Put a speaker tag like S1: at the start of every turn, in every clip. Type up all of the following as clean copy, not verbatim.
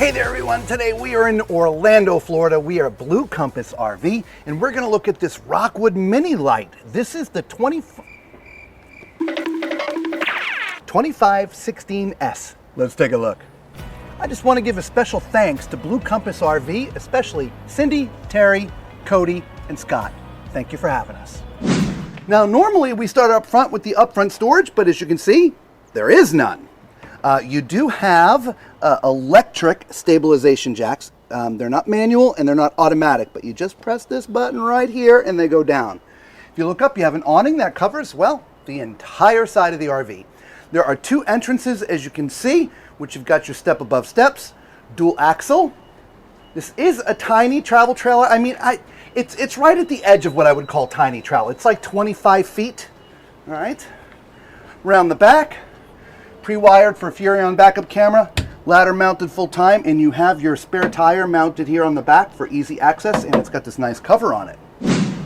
S1: Hey there everyone, today we are in Orlando, Florida. We are at Blue Compass RV and we're going to look at this Rockwood Mini Lite. This is the 2516S. Let's take a look. I just want to give a special thanks to Blue Compass RV, especially Cindy, Terry, Cody, and Scott. Thank you for having us. Now normally we start up front with the upfront storage, but as you can see, there is none. You do have electric stabilization jacks. They're not manual and they're not automatic, but you just press this button right here and they go down. If you look up, you have an awning that covers, well, the entire side of the RV. There are two entrances, as you can see, which you've got your step above steps, dual axle. This is a tiny travel trailer. I mean, it's right at the edge of what I would call tiny travel. It's like 25 feet, all right? Around the back, pre-wired for Furrion backup camera, ladder mounted full time, and you have your spare tire mounted here on the back for easy access, and it's got this nice cover on it.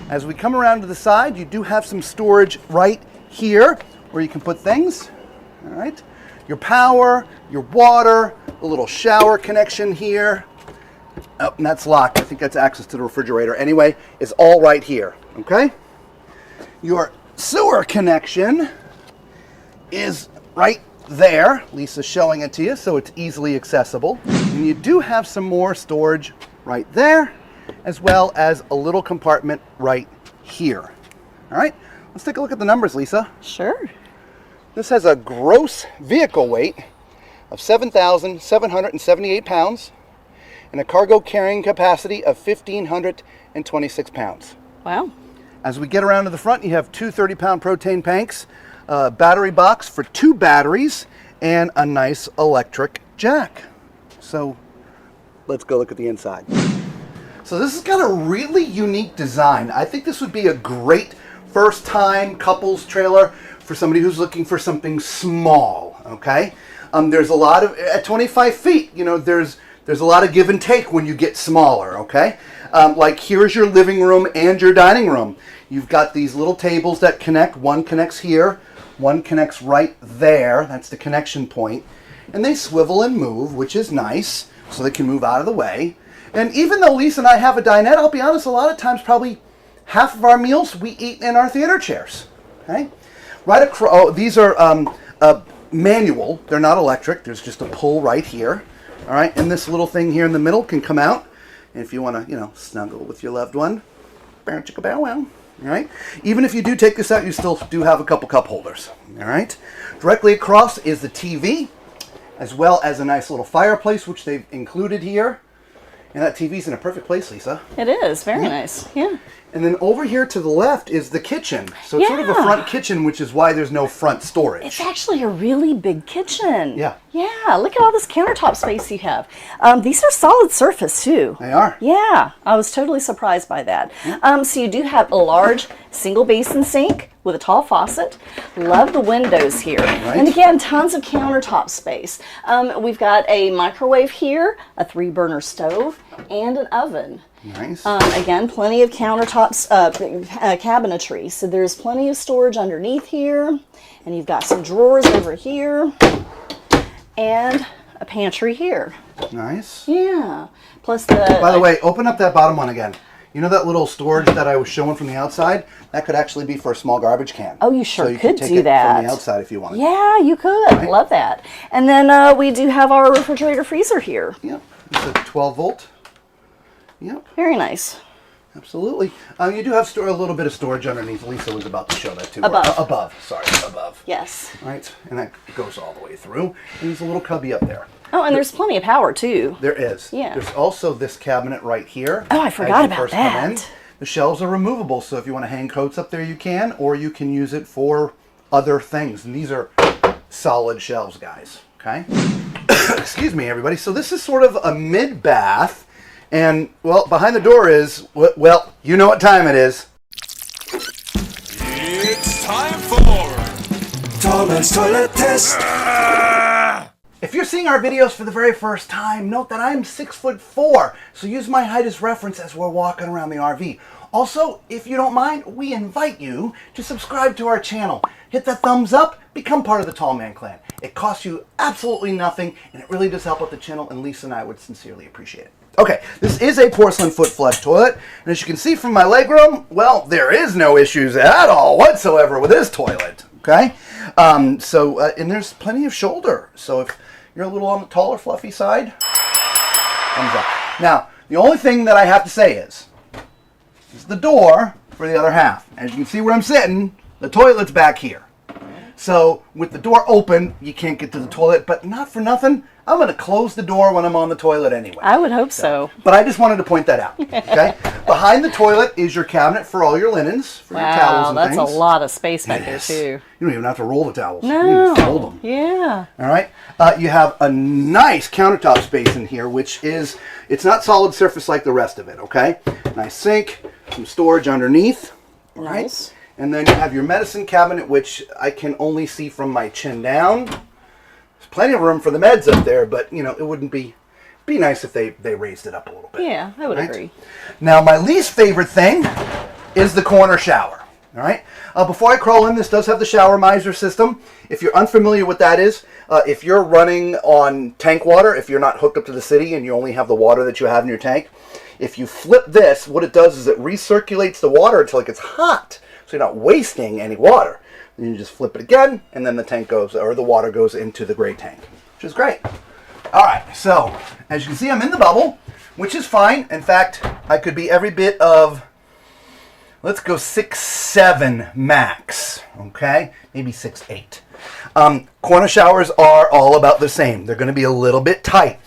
S1: As we come around to the side, you do have some storage right here where you can put things, all right? Your power, your water, a little shower connection here. Oh, and that's locked. I think that's access to the refrigerator. Anyway, it's all right here, okay? Your sewer connection is right there. Lisa's showing it to you, so it's easily accessible. And you do have some more storage right there, as well as a little compartment right here. All right, let's take a look at the numbers, Lisa.
S2: Sure.
S1: This has a gross vehicle weight of 7,778 pounds and a cargo carrying capacity of 1,526 pounds.
S2: Wow.
S1: As we get around to the front, you have two 30-pound propane tanks, battery box for 2 batteries, and a nice electric jack. So let's go look at the inside. So this has got a really unique design. I think this would be a great first-time couples trailer for somebody who's looking for something small, okay? There's a lot of, at 25 feet, you know, there's a lot of give and take when you get smaller, okay? Like here's your living room and your dining room. You've got these little tables that connect. One connects here, one connects right there. That's the connection point. And they swivel and move, which is nice, so they can move out of the way. And even though Lisa and I have a dinette, I'll be honest, a lot of times probably half of our meals we eat in our theater chairs, okay? Right across, oh, these are manual. They're not electric. There's just a pull right here. All right, and this little thing here in the middle can come out. And if you want to, you know, snuggle with your loved one, bow chicka bow wow. All right. Even if you do take this out, you still do have a couple cup holders. All right. Directly across is the TV, as well as a nice little fireplace, which they've included here. And that TV's in a perfect place, Lisa.
S2: It is very nice. Yeah.
S1: And then over here to the left is the kitchen. So it's sort of a front kitchen, which is why there's no front storage.
S2: It's actually a really big kitchen.
S1: Yeah.
S2: Yeah, look at all this countertop space you have. These are solid surface too.
S1: They are.
S2: Yeah, I was totally surprised by that.
S1: Yeah.
S2: So you do have a large single basin sink with a tall faucet. Love the windows here.
S1: Right.
S2: And again, tons of countertop space. We've got a microwave here, a 3-burner stove, and an oven.
S1: Nice.
S2: Again, plenty of countertops, cabinetry. So there's plenty of storage underneath here. And you've got some drawers over here. And a pantry here.
S1: Nice.
S2: Yeah. Plus the...
S1: By the way, open up that bottom one again. You know that little storage that I was showing from the outside? That could actually be for a small garbage can.
S2: Oh, you sure
S1: so you
S2: could
S1: take
S2: do
S1: it
S2: that.
S1: from the outside if you wanted.
S2: Yeah, you could.
S1: Right.
S2: Love that. And then we do have our refrigerator freezer here.
S1: Yep. It's a 12 volt. Yep.
S2: Very nice.
S1: Absolutely. You do have a little bit of storage underneath. Lisa was about to show that too.
S2: Above.
S1: Above. Sorry, above.
S2: Yes.
S1: Right. And that goes all the way through. And there's a little cubby up there.
S2: Oh, and there's plenty of power too.
S1: There is.
S2: Yeah.
S1: There's also this cabinet right here.
S2: Oh, I forgot about that.
S1: The shelves are removable, so if you want to hang coats up there, you can, or you can use it for other things. And these are solid shelves, guys. Okay? Excuse me, everybody. So this is sort of a mid-bath. And, well, behind the door is, well, you know what time it is.
S3: It's time for Tallman's Toilet Test.
S1: If you're seeing our videos for the very first time, note that I'm 6'4", so use my height as reference as we're walking around the RV. Also, if you don't mind, we invite you to subscribe to our channel. Hit that thumbs up, become part of the Tall Man Clan. It costs you absolutely nothing, and it really does help out the channel, and Lisa and I would sincerely appreciate it. Okay, this is a porcelain foot flush toilet, and as you can see from my legroom, well, there is no issues at all whatsoever with this toilet, okay? And there's plenty of shoulder, so if you're a little on the taller, fluffy side, thumbs up. Now, the only thing that I have to say is the door for the other half. As you can see where I'm sitting, the toilet's back here. So with the door open, you can't get to the toilet, but not for nothing, I'm going to close the door when I'm on the toilet anyway.
S2: I would hope so.
S1: But I just wanted to point that out, okay? Behind the toilet is your cabinet for all your linens, for your towels and things.
S2: Wow, that's a lot of space back there, too.
S1: You don't even have to roll the towels.
S2: No.
S1: You can fold them.
S2: Yeah.
S1: All right. You have a nice countertop space in here, which is, it's not solid surface like the rest of it, okay? Nice sink, some storage underneath, all right?
S2: Nice.
S1: And then you have your medicine cabinet, which I can only see from my chin down. There's plenty of room for the meds up there, but, you know, it wouldn't be nice if they raised it up a little bit.
S2: Yeah, I would agree.
S1: Now, my least favorite thing is the corner shower. All right. Before I crawl in, this does have the shower miser system. If you're unfamiliar with that is, if you're running on tank water, if you're not hooked up to the city and you only have the water that you have in your tank, if you flip this, what it does is it recirculates the water until it gets hot, so you're not wasting any water. Then you just flip it again, and then the tank goes, or the water goes into the gray tank, which is great. All right, so as you can see, I'm in the bubble, which is fine. In fact, I could be every bit of, let's go 6'7" max, okay? Maybe 6'8". Corner showers are all about the same. They're going to be a little bit tight.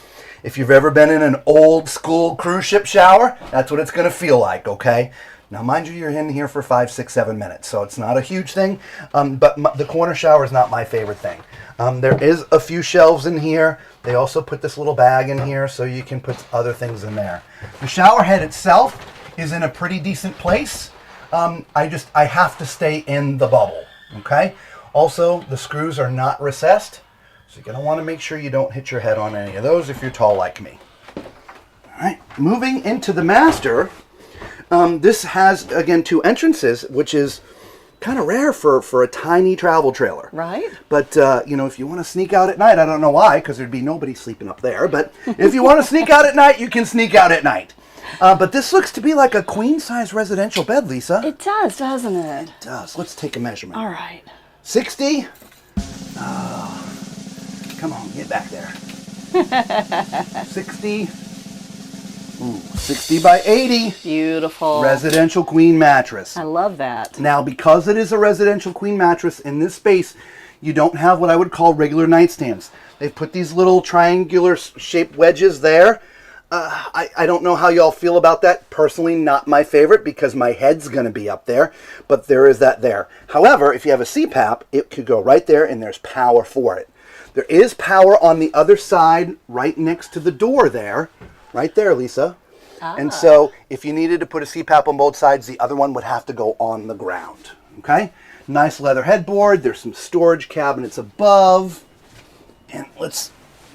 S1: If you've ever been in an old school cruise ship shower, that's what it's going to feel like, okay? Now, mind you, you're in here for 5, 6, 7 minutes, so it's not a huge thing, but the corner shower is not my favorite thing. There is a few shelves in here. They also put this little bag in here so you can put other things in there. The shower head itself is in a pretty decent place. I have to stay in the bubble, okay? Also, the screws are not recessed, so you're going to want to make sure you don't hit your head on any of those if you're tall like me. All right, moving into the master. This has, again, 2 entrances, which is kind of rare for a tiny travel trailer.
S2: Right.
S1: But, you know, if you want to sneak out at night, I don't know why, because there'd be nobody sleeping up there, but if you want to sneak out at night, you can sneak out at night. But this looks to be like a queen-size residential bed, Lisa.
S2: It does, doesn't it?
S1: It does. Let's take a measurement.
S2: All right.
S1: 60? Oh, come on, get back there. 60. Ooh, 60 by 80.
S2: Beautiful.
S1: Residential queen mattress.
S2: I love that.
S1: Now, because it is a residential queen mattress in this space, you don't have what I would call regular nightstands. They've put these little triangular shaped wedges there. I don't know how y'all feel about that. Personally, not my favorite because my head's going to be up there, but there is that there. However, if you have a CPAP, it could go right there and there's power for it. There is power on the other side right next to the door there. Right there, Lisa. And so if you needed to put a CPAP on both sides, the other one would have to go on the ground. Okay? Nice leather headboard. There's some storage cabinets above. And let's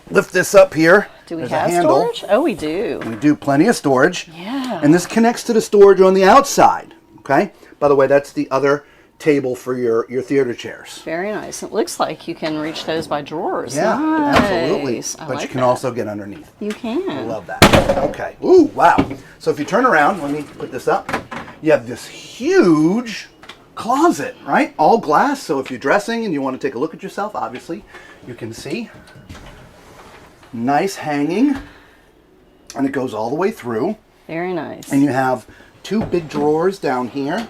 S1: lift this up here.
S2: Do we have storage? Oh, we do.
S1: We do plenty of storage.
S2: Yeah.
S1: And this connects to the storage on the outside. Okay? By the way, that's the other table for your theater chairs.
S2: Very nice. It looks like you can reach those by drawers.
S1: Yeah,
S2: nice.
S1: absolutely.
S2: I
S1: But
S2: like
S1: you can
S2: that.
S1: also get underneath.
S2: You can.
S1: I love that. Okay. Ooh, wow. So if you turn around, let me put this up. You have this huge closet, right? All glass. So if you're dressing and you want to take a look at yourself, obviously, you can see. Nice hanging. And it goes all the way through.
S2: Very nice.
S1: And you have 2 big drawers down here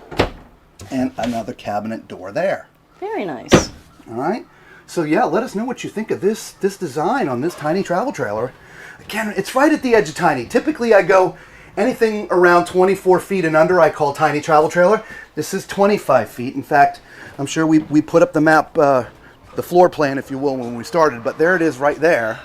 S1: and another cabinet door there.
S2: Very nice.
S1: All right. So yeah, let us know what you think of this design on this tiny travel trailer. Again, it's right at the edge of tiny. Typically I go anything around 24 feet and under I call tiny travel trailer. This is 25 feet. In fact, I'm sure we put up the map, the floor plan, if you will, when we started, but there it is right there,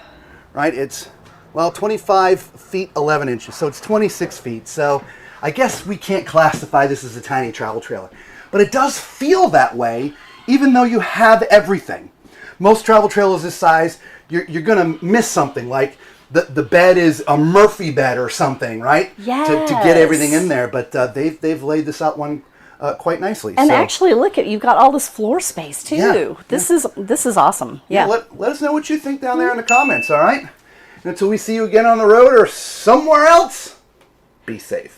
S1: right? It's, well, 25 feet 11 inches, so it's 26 feet. So I guess we can't classify this as a tiny travel trailer, but it does feel that way even though you have everything. Most travel trailers this size you're gonna miss something, like the bed is a Murphy bed or something, right?
S2: Yes.
S1: To get everything in there, but they've laid this out one quite nicely.
S2: And
S1: so.
S2: actually, look you've got all this floor space too.
S1: Yeah,
S2: This is awesome. Yeah.
S1: Let us know what you think down there in the comments. All right. And until we see you again on the road or somewhere else, be safe.